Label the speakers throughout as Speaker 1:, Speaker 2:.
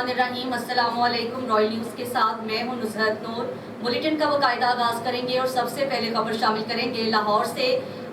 Speaker 1: बिस्मिल्लाहिर्रहमानिर्रहीम। अस्सलाम वालेकुम। रॉयल न्यूज़ के साथ मैं हूं नुसरत नूर। बुलेटिन का बाकायदा आगाज़ करेंगे और सबसे पहले खबर शामिल करेंगे लाहौर से।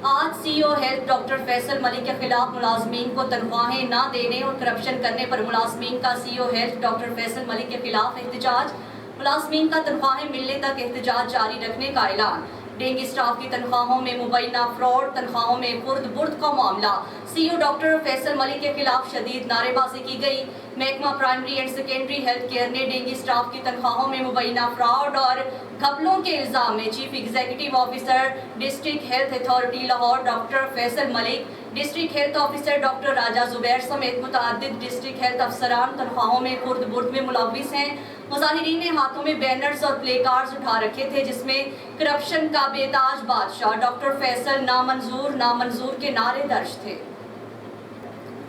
Speaker 1: आज CEO health doctor Faisal Malik के खिलाफ मुलाजमीन को तनख्वाहें ना देने और करप्शन करने पर मुलाजमीन का CEO health doctor Faisal Malik के खिलाफ एहतजाज। मुलाजमीन का तनख्वाहें मिलने तक एहतजाज जारी रखने का ऐलान। डेंगी स्टाफ की तनख्वाहों में मुबैना फ्रॉड, तनख्वाहों में खुर्द बुर्द का मामला। सीईओ डॉक्टर फैसल मलिक के खिलाफ शदीद नारेबाजी की गई। महकमा primary and secondary health care ने डेंगी स्टाफ की तनख्वाहों में मुबैना फ्रॉड और घपलों के इल्जाम में chief executive officer district health authority Lahore doctor Faisal Malik, district health officer doctor Raja Zubair समेत मुतअद्दिद डिस्ट्रिक्ट हेल्थ अफसरान तनख्वाहों में खुर्द बुर्द में मुलव्विस हैं। मुजाहिरीन ने हाथों में बैनर्स और प्ले कार्ड्स उठा रखे थे जिसमें करप्शन का बेताज बादशाह डॉक्टर फैसल नामंजूर नामंजूर के नारे दर्ज थे।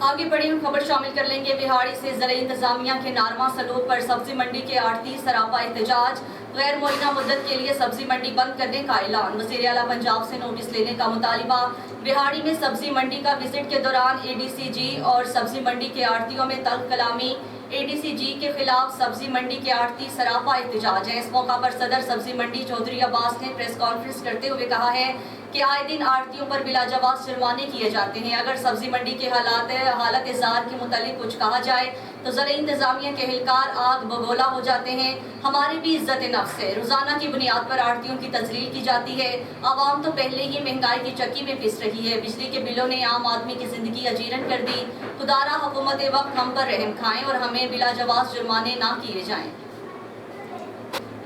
Speaker 1: आगे बढ़ी खबर शामिल कर लेंगे बिहाड़ी से। ज़राई इंतजामिया के नारमा सलूक पर सब्जी मंडी के आड़ती सरापा एहतजाज। गैर मुअय्यना मुद्दत के लिए सब्जी मंडी बंद करने का ऐलान। वज़ीर आला पंजाब से नोटिस लेने का मुतालिबा। बिहाड़ी में सब्जी मंडी का विजिट के दौरान एडीसीजी और सब्जी मंडी के आड़तियों में तल्ख कलामी। एडीसीजी के खिलाफ सब्जी मंडी के आड़ती सरापा एहतजाज है। इस मौका पर सदर सब्जी मंडी चौधरी अब्बास ने प्रेस कॉन्फ्रेंस करते हुए कहा है कि आए दिन आड़तियों पर बिलाजवाब जुर्माने किए जाते हैं। अगर सब्जी मंडी के हालत इज़ार के मुतालिक कुछ कहा जाए तो ज़राई इंतजामिया के एहलकार आग बगोला हो जाते हैं। हमारी भी इज्जत नफ्स है। रोजाना की बुनियाद पर आड़तियों की तजलील की जाती है। आवाम तो पहले ही महंगाई की चक्की में पिस रही है। बिजली के बिलों ने आम आदमी की जिंदगी अजीरन कर दी। खुदारा हुकूमत वक्त हम पर रहम खाएं और हमें बिलाजवाब जुर्माने ना किए जाएं।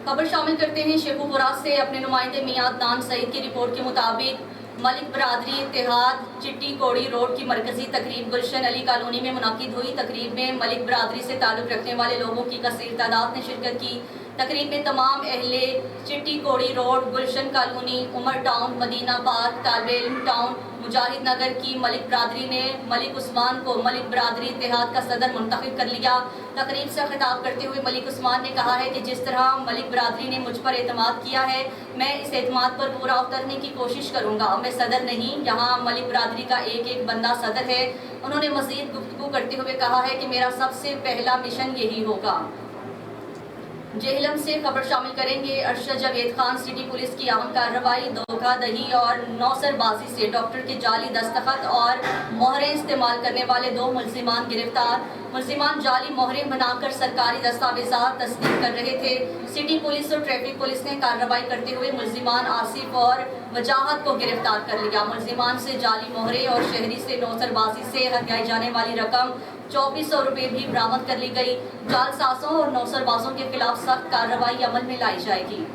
Speaker 1: खबर शामिल करते हैं शेखुपुरा से। अपने नुमाइंदे मियां अदनान सईद की रिपोर्ट के मुताबिक मलिक बरादरी इत्तेहाद चिट्टी कोड़ी रोड की मरकजी तकरीब गुलशन अली कॉलोनी में मुनाकिद हुई। तकरीब में मलिक बरादरी से ताल्लुक़ रखने वाले लोगों की कसीर तादाद ने शिरकत की। तकरीब में तमाम अहले Chitti Kori road, Gulshan colony, Umar town, Madina park, Talbeilm town, Mujahid Nagar की मलिक बरादरी ने मलिक उस्मान को मलिक बरादरी इत्तेहाद का सदर मुंतखब कर लिया। तकरीब से खिताब करते हुए मलिक उस्मान ने कहा है कि जिस तरह मलिक बरादरी ने मुझ पर एतमाद किया है, मैं इस एतमाद पर पूरा उतरने की कोशिश करूँगा। मैं सदर नहीं, यहाँ मलिक बरादरी का एक एक बंदा सदर है। उन्होंने मज़ीद गुफ्तगू करते हुए कहा है कि मेरा सबसे पहला मिशन यही होगा। जेहलम से खबर शामिल करेंगे। अरशद जावेद खान सिटी पुलिस की अहम कार्रवाई। धोखाधड़ी और नौसरबाजी से डॉक्टर के जाली दस्तखत और मोहरें इस्तेमाल करने वाले 2 मुल्जिमान गिरफ्तार। मुल्जिमान जाली मोहरें बनाकर सरकारी दस्तावेजात तस्दीक कर रहे थे। सिटी पुलिस और ट्रैफिक पुलिस ने कार्रवाई करते हुए मुल्जिमान आसिफ और वजाहत को गिरफ्तार कर लिया। मुल्जिमान से जाली मोहरें और शहरी से नौसरबाजी से हथियाई जाने वाली रकम 2400 रुपये भी बरामद कर ली गई। जालसाजों और नौसरबाजों के खिलाफ सख्त कार्रवाई अमल में लाई जाएगी।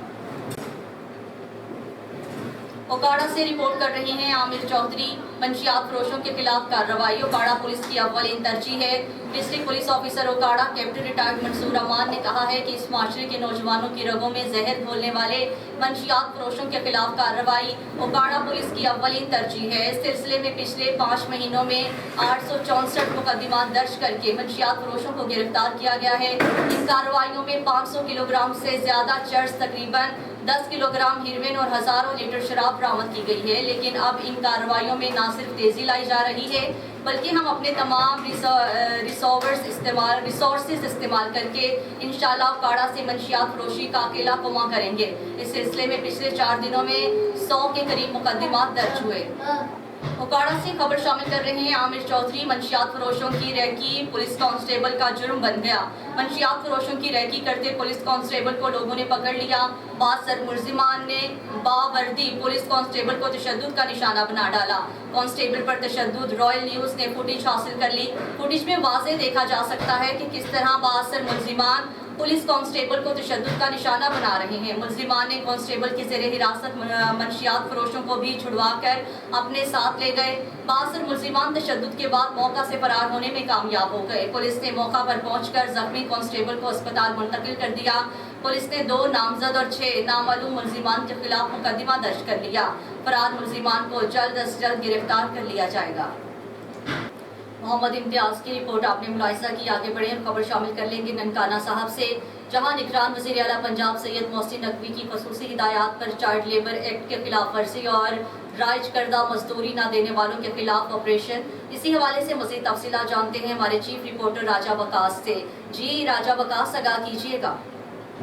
Speaker 1: ओकाड़ा से रिपोर्ट कर रही हैं आमिर चौधरी। मंशियात फरोशों के खिलाफ कार्रवाई ओकाड़ा पुलिस की अव्वलीन तरजीह है। District police officer Okara captain retired Mansoor Aman ने कहा है कि इस माशरे के नौजवानों की रगों में जहर घोलने वाले मंशियात फरोशों के खिलाफ कार्रवाई ओकाड़ा पुलिस की अव्वलीन तरजीह है। इस सिलसिले में पिछले 5 महीनों में 864 मुकदमात दर्ज करके मंशियात फरोशों को गिरफ्तार किया गया है। इन कार्रवाइयों में 500 किलोग्राम से ज्यादा चर्स, तकरीबन 10 किलोग्राम हीरोइन और हजारों लीटर शराब बरामद की गई है। लेकिन अब इन कार्रवाइयों में न सिर्फ तेजी लाई जा रही है बल्कि हम अपने तमाम रिसोर्सेज इस्तेमाल करके इंशाल्लाह ओकाड़ा से मंशियात फरोशी का अकेला कमा करेंगे। इस सिलसिले में पिछले 4 दिनों में 100 के करीब मुकदमात दर्ज हुए। ओकाड़ा से खबर शामिल कर रहे हैं आमिर चौधरी। मंशियात फरोशों की रैकी पुलिस कांस्टेबल का जुर्म बन गया। मंशियात फरोशों की रैकी करते पुलिस कांस्टेबल को लोगों ने पकड़ लिया। बासर मुल्जिमान ने बावर्दी पुलिस कांस्टेबल को तशद्दुद का निशाना बना डाला। कांस्टेबल पर तशद्दुद। रॉयल न्यूज़ ने फुटेज हासिल कर ली। फुटेज में वाज़ेह देखा जा सकता है कि किस तरह बासर मुल्जिमान पुलिस कांस्टेबल को तशद्दुद का निशाना बना रहे हैं। मुल्जिमान ने कांस्टेबल की ज़ेरे हिरासत मंशियात फरोशों को भी छुड़वा कर अपने साथ ले गए। बासर मुल्जिमान तशद्दुद के बाद मौका से फरार होने में कामयाब हो गए। पुलिस ने मौका पर पहुंचकर जख्मी कांस्टेबल को अस्पताल मुंतकिल कर दिया। पुलिस ने 2 नामजद और 6 नामालूम मुल्जिमान के खिलाफ मुकदमा दर्ज कर लिया। फरार मुल्जिमान को जल्द अज जल्द गिरफ्तार कर लिया जाएगा। मोहम्मद इम्तियाज़ की रिपोर्ट आपने मुलाहिजा की। आगे बढ़े और खबर शामिल कर लेंगे ननकाना साहब से, जहां निगरान वज़ीर आला पंजाब सैयद मोहसिन नकवी की खसूसी हिदायत पर चाइल्ड लेबर एक्ट के खिलाफ वर्जी और राइज करदा मजदूरी न देने वालों के खिलाफ ऑपरेशन। इसी हवाले से मज़ीद तफसीलात जानते हैं हमारे चीफ रिपोर्टर राजा वकास से। जी राजा वकास, आगाह कीजिएगा।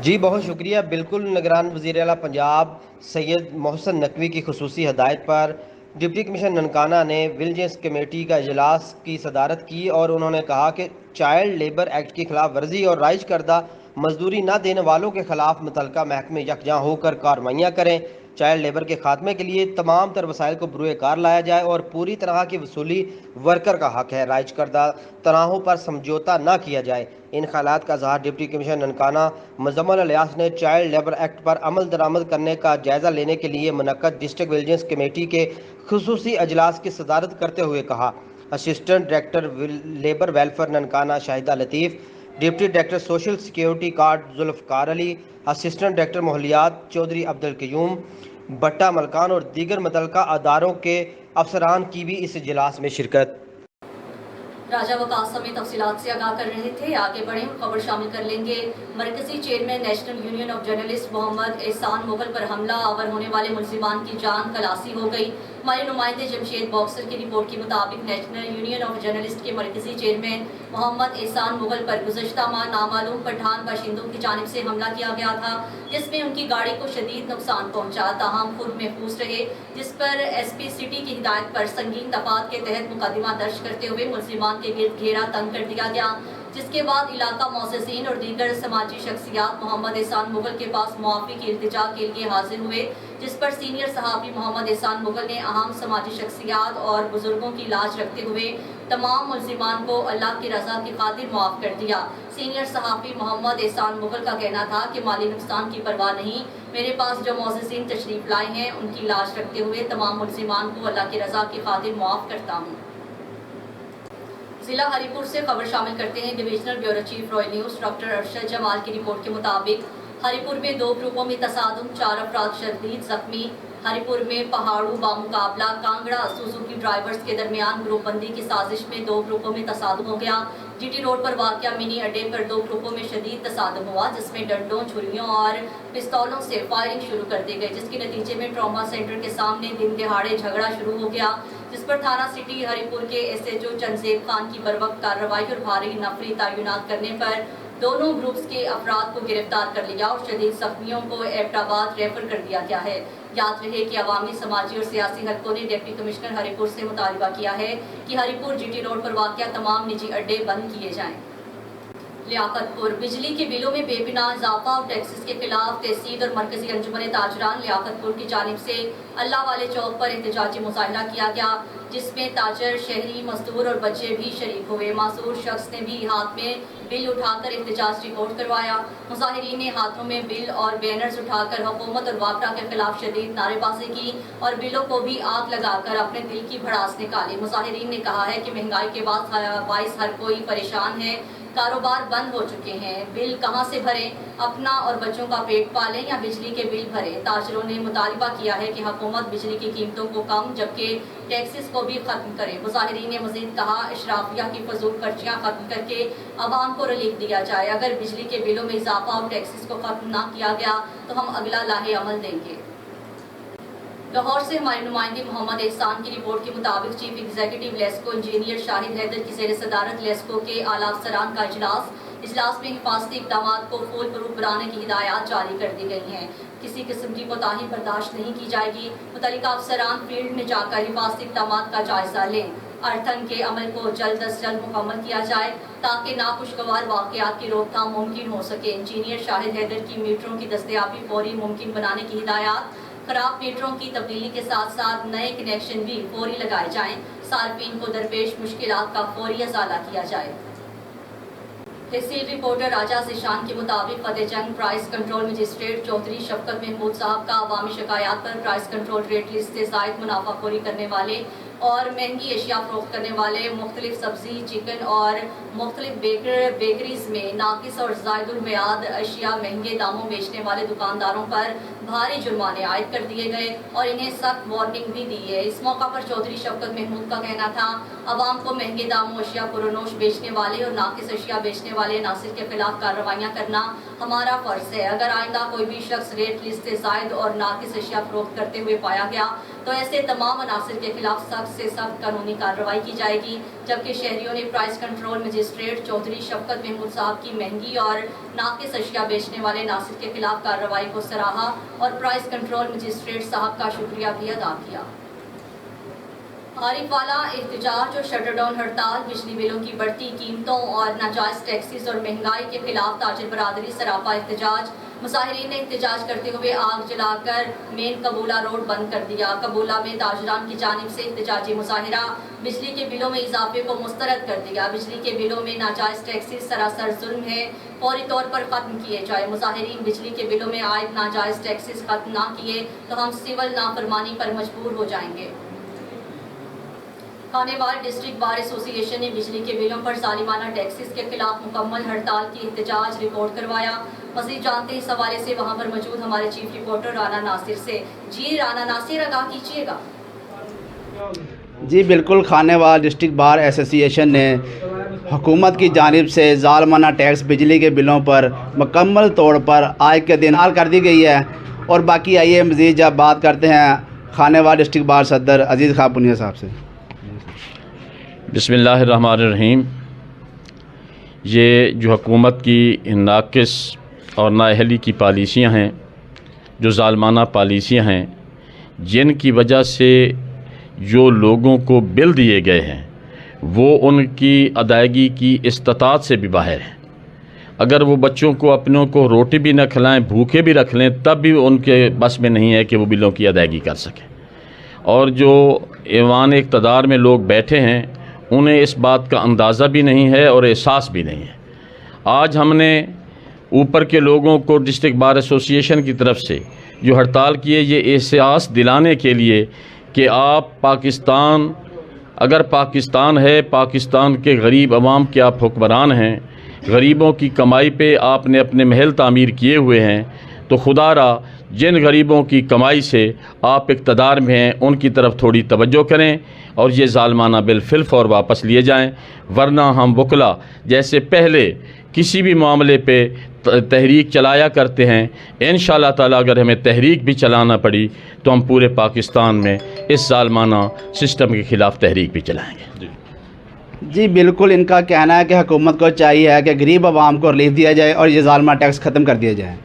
Speaker 2: जी बहुत शुक्रिया। बिल्कुल, निगरान वज़ीर आला पंजाब सैयद मोहसिन नकवी की खसूसी हदायत पर डिप्टी कमिश्नर ननकाना ने विजिलेंस कमेटी का इजलास की सदारत की और उन्होंने कहा कि चाइल्ड लेबर एक्ट की खिलाफ वर्जी और राइज करदा मजदूरी न देने वालों के खिलाफ मुतलका महकमे यकजां होकर कार्रवाइयाँ करें। चाइल्ड लेबर के खात्मे के लिए तमाम तर वसाइल को बरूए कार लाया जाए और पूरी तरह की वसूली वर्कर का हक है। राइज करदा तनाहों पर समझौता न किया जाए। इन ख्यालात का इज़हार डिप्टी कमिश्नर ननकाना मुज़म्मल इलियास ने चाइल्ड लेबर एक्ट पर अमल दरामद करने का जायज़ा लेने के लिए मुनक्कद डिस्ट्रिक्ट विजिलेंस कमेटी के खुसूसी अजलास की सदारत करते हुए कहा। Assistant director labour welfare Nankana Shahida Latif, deputy director social security card Zulfiqar Ali, assistant director मोहलियात चौधरी अब्दुल क़य्यूम भट्टा मलकान और दीगर मुतल्लिका अदारों के अफसरान की भी इस इजलास में शिरकत।
Speaker 1: राजा वकास हमें तफसीलात से आगाह कर रहे थे। आगे बढ़े और खबर शामिल कर लेंगे। मरकजी chairman national union of journalist Mohammad Ehsan Mughal पर हमला आवर होने वाले मुलजिमान की जान खलासी हो गई। हमारे नुमाइंदे जमशेद बॉक्सर की रिपोर्ट के मुताबिक नेशनल यूनियन ऑफ जर्नलिस्ट के मरकजी चेयरमैन मोहम्मद एहसान मुगल पर गुज़श्ता माह नामालूम पठान बाशिंदों की जानिब से हमला किया गया था, जिसमें उनकी गाड़ी को शदीद नुकसान पहुंचा। ताहम खुद महफूज रहे, जिस पर SP सिटी की हिदायत पर संगीन दफात के तहत मुकदमा दर्ज करते हुए मुलजिमान के गिर्द घेरा तंग कर दिया गया, जिसके बाद इलाका मौससीन और दीगर समाजी शख्सियात मोहम्मद एहसान मुगल के पास मुआफ़ी की इल्तिजा के लिए हाजिर हुए, जिस पर सीनियर सहाफ़ी मोहम्मद एहसान मुगल ने अहम समाजी शख्सियात और बुजुर्गों की लाज रखते हुए तमाम मुलजिमान को अल्लाह की रज़ा की खातिर मुआफ़ कर दिया। सीनियर सहाफ़ी मोहम्मद एहसान मुगल का कहना था कि माली नुकसान की परवाह नहीं, मेरे पास जो मौससीन तशरीफ़ लाए हैं उनकी लाज रखते हुए तमाम मुलजिमान को अल्लाह की रज़ा की खातिर मुआफ़ करता हूँ। जिला हरिपुर से खबर शामिल करते हैं। Divisional bureau chief royal news doctor Arshad Jamal की रिपोर्ट के मुताबिक हरिपुर में 2 ग्रुपों में तसादुम, 4 अफराद शदीद जख्मी। हरिपुर में पहाड़ू बामुकाबला कांगड़ा सुजुकी ड्राइवर्स के दरमियान ग्रुप बंदी की साजिश में 2 ग्रुपों में तसादुम हो गया। GT रोड पर वाक़या मिनी अड्डे पर 2 ग्रुपों में शदीद तसादुम हुआ, जिसमें डंडों, छुरियों और पिस्तौलों से फायरिंग शुरू कर दी गई, जिसके नतीजे में ट्रॉमा सेंटर के सामने दिन दिहाड़े झगड़ा शुरू हो गया, जिस पर थाना सिटी हरिपुर के SHO चंदजेब खान की बरवक्त कार्रवाई और भारी नफरी तैनात करने पर दोनों ग्रुप्स के अफराद को गिरफ्तार कर लिया और शदीद जख्मियों को एबटाबाद रेफर कर दिया गया है। याद रहे कि अवामी, समाजी और सियासी हलकों ने डिप्टी कमिश्नर हरिपुर से मुतालबा किया है कि हरिपुर GT रोड पर वाक़या तमाम निजी अड्डे बंद किए जाएं। लियाकतपुर बिजली के बिलों में बेबिना इजाफा और टैक्सेस के खिलाफ तहसील और मरकजी अंजुमन ताजरान लियाकतपुर की जानिब से अल्लाह वाले चौक पर एहतजाजी मुजाहरा किया गया, जिसमें ताजर, शहरी, मजदूर और बच्चे भी शरीक हुए। मासूर शख्स ने भी हाथ में बिल उठाकर एहतजाज रिकॉर्ड करवाया। मुजाहिरीन ने हाथों में बिल और बैनर्स उठाकर हुकूमत और वापरा के खिलाफ शदीद नारेबाजी की और बिलों को भी आग लगाकर अपने दिल की भड़ास निकाली। मुजाहिरीन ने कहा है कि महंगाई के बाइस हर कोई परेशान है, कारोबार बंद हो चुके हैं, बिल कहां से भरें, अपना और बच्चों का पेट पालें या बिजली के बिल भरें। ताजरों ने मुतालबा किया है कि हुकूमत बिजली की कीमतों को कम जबकि टैक्सेस को भी खत्म करे। मुजाहिरीन ने मजीद कहा, इशराफिया की फजूल खर्चियाँ खत्म करके आवाम को रिलीफ दिया जाए। अगर बिजली के बिलों में इजाफा और टैक्सेस को खत्म ना किया गया तो हम अगला लाहे अमल देंगे। लाहौर से हमारे नुमाइंदे मोहम्मद एहसान की रिपोर्ट के मुताबिक chief executive LESCO engineer Shahid Haider की ज़ेर सदारत लेस्को के आला अफसरान का इजलास में हिफाजती इक़दामात को फूल प्रूफ बनाने की हिदायत जारी कर दी गई हैं। किसी किस्म की कोताही बर्दाश्त नहीं की जाएगी। मुतल्लिका अफसरान फील्ड में जाकर हिफाजती इक़दामात का जायजा लें। अर्थन के अमल को जल्द अज जल्द मुकम्मल किया जाए ताकि नाखुशगवार वाक़यात की रोकथाम मुमकिन हो सके। इंजीनियर शाहिद हैदर की मीटरों की दस्तयाबी फौरी मुमकिन बनाने की हिदायत। खराब मीटरों की तब्दीली के साथ साथ नए कनेक्शन भी फौरी लगाए जाएं। सार्फिन को दरपेश मुश्किलात का फौरी अज़ाला किया जाए। तहसील रिपोर्टर राजा ज़ीशान के मुताबिक Fatehjang price control magistrate Chaudhry Shafqat Mahmood साहब का अवामी शिकायत पर प्राइस कंट्रोल रेट लिस्ट से ज़ायद मुनाफाखोरी करने वाले اور مہنگی اشیاء فروخت کرنے والے مختلف سبزی، چکن اور مختلف بیکریز میں ناقص اور زائد المیعاد اشیاء مہنگے داموں بیچنے والے دکانداروں پر بھاری جرمانے عائد کر دیے گئے اور انہیں سخت وارننگ بھی دی ہے۔ اس موقع پر چودھری شفقت محمود کا کہنا تھا، عوام کو مہنگے داموں اشیاء پرونوش بیچنے والے اور ناقص اشیاء بیچنے والے عناصر کے خلاف کارروائیاں کرنا ہمارا فرض ہے۔ اگر آئندہ کوئی بھی شخص ریٹ لسٹ سے زائد اور ناقص اشیاء فروخت کرتے ہوئے پایا گیا تو ایسے تمام عناصر کے خلاف سخت سے سخت قانونی کارروائی کی جائے گی۔ جبکہ شہریوں نے پرائس کنٹرول مجسٹریٹ چودھری شفقت محمود صاحب کی مہنگی اور ناقص اشیاء بیچنے والے عناصر کے خلاف کارروائی کو سراہا اور پرائس کنٹرول مجسٹریٹ صاحب کا شکریہ بھی ادا کیا۔ عارف والا احتجاج اور شٹر ڈاؤن ہڑتال، بجلی بلوں کی بڑھتی قیمتوں اور ناجائز ٹیکسز اور مہنگائی کے خلاف تاجر برادری سراپا احتجاج۔ مظاہرین نے احتجاج کرتے ہوئے آگ جلا کر مین قبولہ روڈ بند کر دیا۔ قبولہ میں تاجران کی جانب سے احتجاجی مظاہرہ، بجلی کے بلوں میں اضافے کو مسترد کر دیا۔ بجلی کے بلوں میں ناجائز ٹیکسز سراسر ظلم ہے، فوری طور پر ختم کیے جائے۔ مظاہرین بجلی کے بلوں میں عائد ناجائز ٹیکسز ختم نہ کیے تو ہم سول نافرمانی پر مجبور ہو جائیں گے۔ خانیوال ڈسٹرکٹ بار ایسوسی ایشن نے بجلی کے بلوں پر ظالمانہ ٹیکسز کے خلاف مکمل ہڑتال کی احتجاج ریکارڈ کروایا۔ مزید جانتے ہیں اس حوالے سے وہاں پر موجود ہمارے چیف رپورٹر رانا ناصر سے۔ جی رانا ناصر، آگاہ کیجیے گا۔
Speaker 3: جی بالکل، خانیوال ڈسٹرکٹ بار ایسوسی ایشن نے حکومت کی جانب سے ظالمانہ ٹیکس بجلی کے بلوں پر مکمل طور پر آج کے دن حل کر دی گئی ہے۔ اور باقی آئیے مزید جب بات کرتے ہیں خانیوال ڈسٹرکٹ بار صدر عزیز خان پونیا صاحب سے۔
Speaker 4: بسم اللہ الرحمن الرحیم۔ یہ جو حکومت کی ناقص اور نااہلی کی پالیسیاں ہیں، جو ظالمانہ پالیسیاں ہیں، جن کی وجہ سے جو لوگوں کو بل دیے گئے ہیں وہ ان کی ادائیگی کی استطاعت سے بھی باہر ہیں۔ اگر وہ بچوں کو اپنوں کو روٹی بھی نہ کھلائیں، بھوکے بھی رکھ لیں، تب بھی ان کے بس میں نہیں ہے کہ وہ بلوں کی ادائیگی کر سکیں۔ اور جو ایوان اقتدار میں لوگ بیٹھے ہیں انہیں اس بات کا اندازہ بھی نہیں ہے اور احساس بھی نہیں ہے۔ آج ہم نے اوپر کے لوگوں کو ڈسٹرکٹ بار ایسوسی ایشن کی طرف سے جو ہڑتال کی ہے، یہ احساس دلانے کے لیے کہ آپ پاکستان، اگر پاکستان ہے، پاکستان کے غریب عوام کے آپ حکمران ہیں، غریبوں کی کمائی پہ آپ نے اپنے محل تعمیر کیے ہوئے ہیں، تو خدا را جن غریبوں کی کمائی سے آپ اقتدار میں ہیں ان کی طرف تھوڑی توجہ کریں اور یہ ظالمانہ بل فی الفور واپس لیے جائیں، ورنہ ہم وکلا جیسے پہلے کسی بھی معاملے پہ تحریک چلایا کرتے ہیں، انشاءاللہ تعالیٰ اگر ہمیں تحریک بھی چلانا پڑی تو ہم پورے پاکستان میں اس ظالمانہ سسٹم کے خلاف تحریک بھی چلائیں گے۔
Speaker 3: جی بالکل، ان کا کہنا ہے کہ حکومت کو چاہیے ہے کہ غریب عوام کو ریلیف دیا جائے اور یہ ظالمانہ ٹیکس ختم کر دیا جائے۔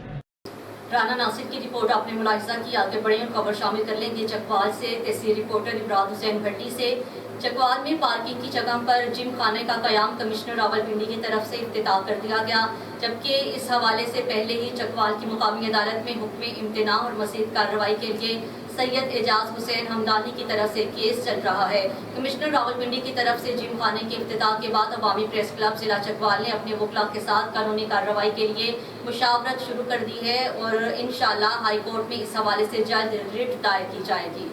Speaker 1: رانا ناصر کی رپورٹ آپ نے ملاحظہ کی۔ آگے بڑھیں اور خبر شامل کر لیں گے چکوال سے۔ تحصیل رپورٹر ابراز حسین بھٹی سے۔ چکوال میں پارکنگ کی جگہ پر جم خانے کا قیام کمشنر راولپنڈی کی طرف سے افتتاح کر دیا گیا، جبکہ اس حوالے سے پہلے ہی چکوال کی مقامی عدالت میں حکم امتناع اور مزید کارروائی کے لیے سید اعجاز حسین ہمدانی کی طرف سے کیس چل رہا ہے۔ کمشنر راولپنڈی کی طرف سے جم خانے کے افتتاح کے بعد عوامی پریس کلب ضلع چکوال نے اپنے وکلاء کے ساتھ قانونی کارروائی کے لیے مشاورت شروع کر دی ہے اور انشاءاللہ ہائی کورٹ میں اس حوالے سے جلد رٹ دائر کی جائے گی۔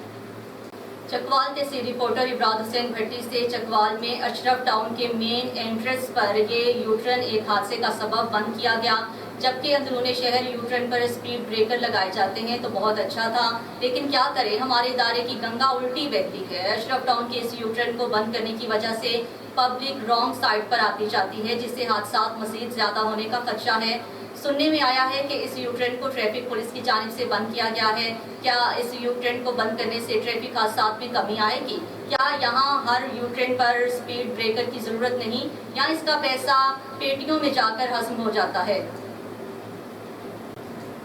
Speaker 1: چکوال تحصیل رپورٹر ابراز حسین بھٹی سے۔ چکوال میں اشرف ٹاؤن کے مین انٹرنس پر یہ یوٹرن ایک حادثے کا سبب بند کیا گیا، جبکہ اندرون شہر یوٹرن پر اسپیڈ بریکر لگائے جاتے ہیں تو بہت اچھا تھا، لیکن کیا کریں ہمارے ادارے کی گنگا الٹی بہتی ہے۔ اشرف ٹاؤن کے اس یوٹرن کو بند کرنے کی وجہ سے پبلک رانگ سائڈ پر آتی جاتی ہے، جس سے حادثات مزید زیادہ ہونے کا خدشہ ہے۔ سننے میں آیا ہے کہ اس یوٹرن کو ٹریفک پولیس کی جانب سے بند کیا گیا ہے۔ کیا اس یوٹرن کو بند کرنے سے ٹریفک حادثات میں کمی آئے گی؟ کیا یہاں ہر یوٹرن پر اسپیڈ بریکر کی ضرورت نہیں یا اس کا پیسہ پیٹیوں میں جا کر ہضم ہو جاتا ہے؟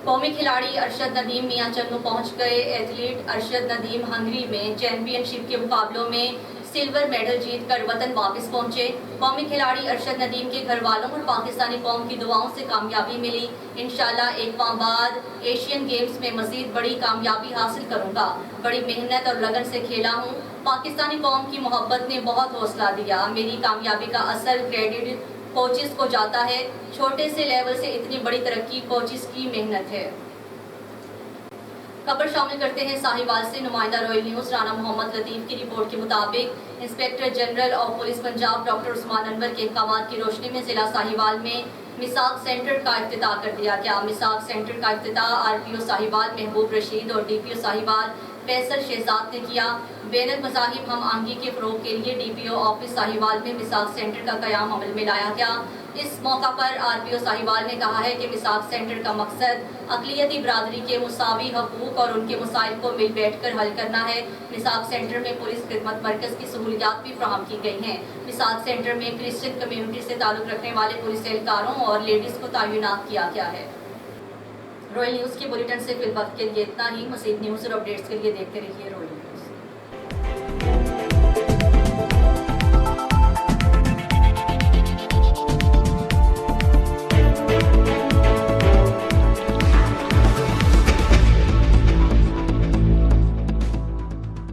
Speaker 1: قومی کھلاڑی ارشد ندیم میاں چنو پہنچ گئے۔ ایتھلیٹ ارشد ندیم ہنگری میں چیمپئن شپ کے مقابلوں میں سلور میڈل جیت کر وطن واپس پہنچے۔ قومی کھلاڑی ارشد ندیم کے گھر والوں اور پاکستانی قوم کی دعاؤں سے کامیابی ملی۔ انشاءاللہ ایک ماہ بعد ایشین گیمز میں مزید بڑی کامیابی حاصل کروں گا۔ بڑی محنت اور لگن سے کھیلا ہوں۔ پاکستانی قوم کی محبت نے بہت حوصلہ دیا۔ میری کامیابی کا اصل کریڈٹ کوچز کو جاتا ہے۔ چھوٹے سے لیول سے اتنی بڑی ترقی کوچز کی محنت ہے۔ खबर शामिल करते हैं साहिवाल से। नुमाइंदा रॉयल न्यूज़ राना मोहम्मद लतीफ़ की रिपोर्ट के मुताबिक inspector general of police Punjab doctor Usman Anwar के अहकामात की रोशनी में जिला साहिवाल में मिसाक सेंटर का इफ्तिताह कर दिया गया। मिसाक सेंटर का इफ्तिताह आरपीओ साहिवाल महबूब रशीद और डीपीओ साहिवाल फैसल शहजाद ने किया। बैनुल मज़ाहिब हम आहंगी के फ़रोग़ के लिए डीपीओ ऑफिस साहिवाल में मिसाक सेंटर का क़याम अमल में लाया गया। इस मौका पर आरपीओ साहिवाल ने कहा है कि मिसाक सेंटर का मकसद अक़लियती बरादरी के मुसावी हकूक़ और उनके मसाइल को मिल बैठ कर हल करना है। मिसाक सेंटर में पुलिस खिदमत मरकज़ की सहूलियात भी फराहम की गई हैं। मिसाक सेंटर में क्रिश्चियन कम्यूनिटी से ताल्लुक़ रखने वाले पुलिस एहलकारों और लेडीज़ को तैनात किया गया है। रॉयल न्यूज़ के बुलेटिन से फिल वक्त के लिए इतना ही। मज़ीद न्यूज़ और अपडेट्स के लिए देखते रहिए रॉयल न्यूज़।